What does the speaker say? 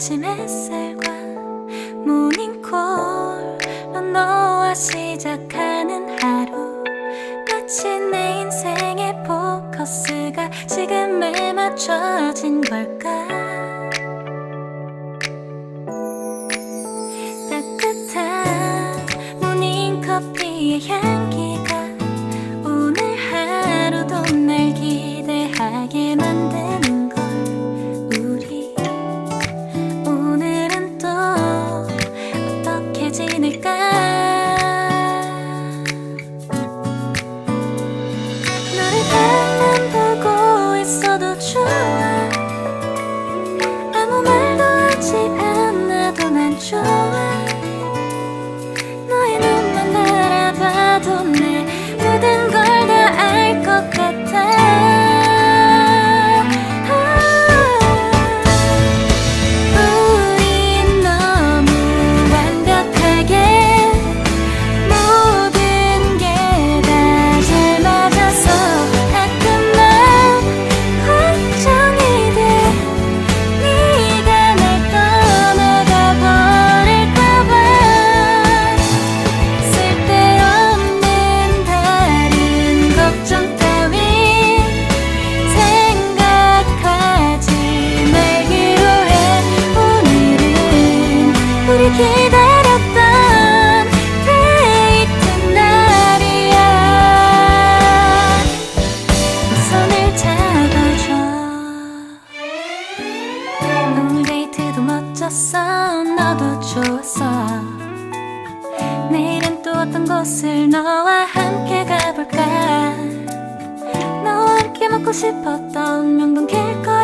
아침 햇살과 모닝콜로 너와 시작하는 하루, 마치 내 인생의 포커스가 지금에 맞춰진 걸까. 따뜻한 모닝커피의 향기가 오늘 하루도 날 기대하게 만드는 걸. 우리 오늘은 또 어떻게 지낼까. 너를 가만 보고 있어도 좋아. 아무 말도 하지 않아도 난 좋아. 너의 눈만 바라봐도 내 모든 걸 다 알 것 같아. 우린 너무 완벽하게 모든 게 다 잘 맞아서 가끔 난 걱정이 돼. 네가 날 떠나가 버릴까봐. 쓸데없는 다른 걱정 따윈 생각하지 말기로 해. 오늘은 우리 기다렸던 데이트 날이야. 손을 잡아줘. 오늘 데이트도 멋졌어. 너도 좋았어. 내일은 또 어떤 곳을 너와 함께 가볼까. 너와 함께 먹고 싶었던 명동 길거리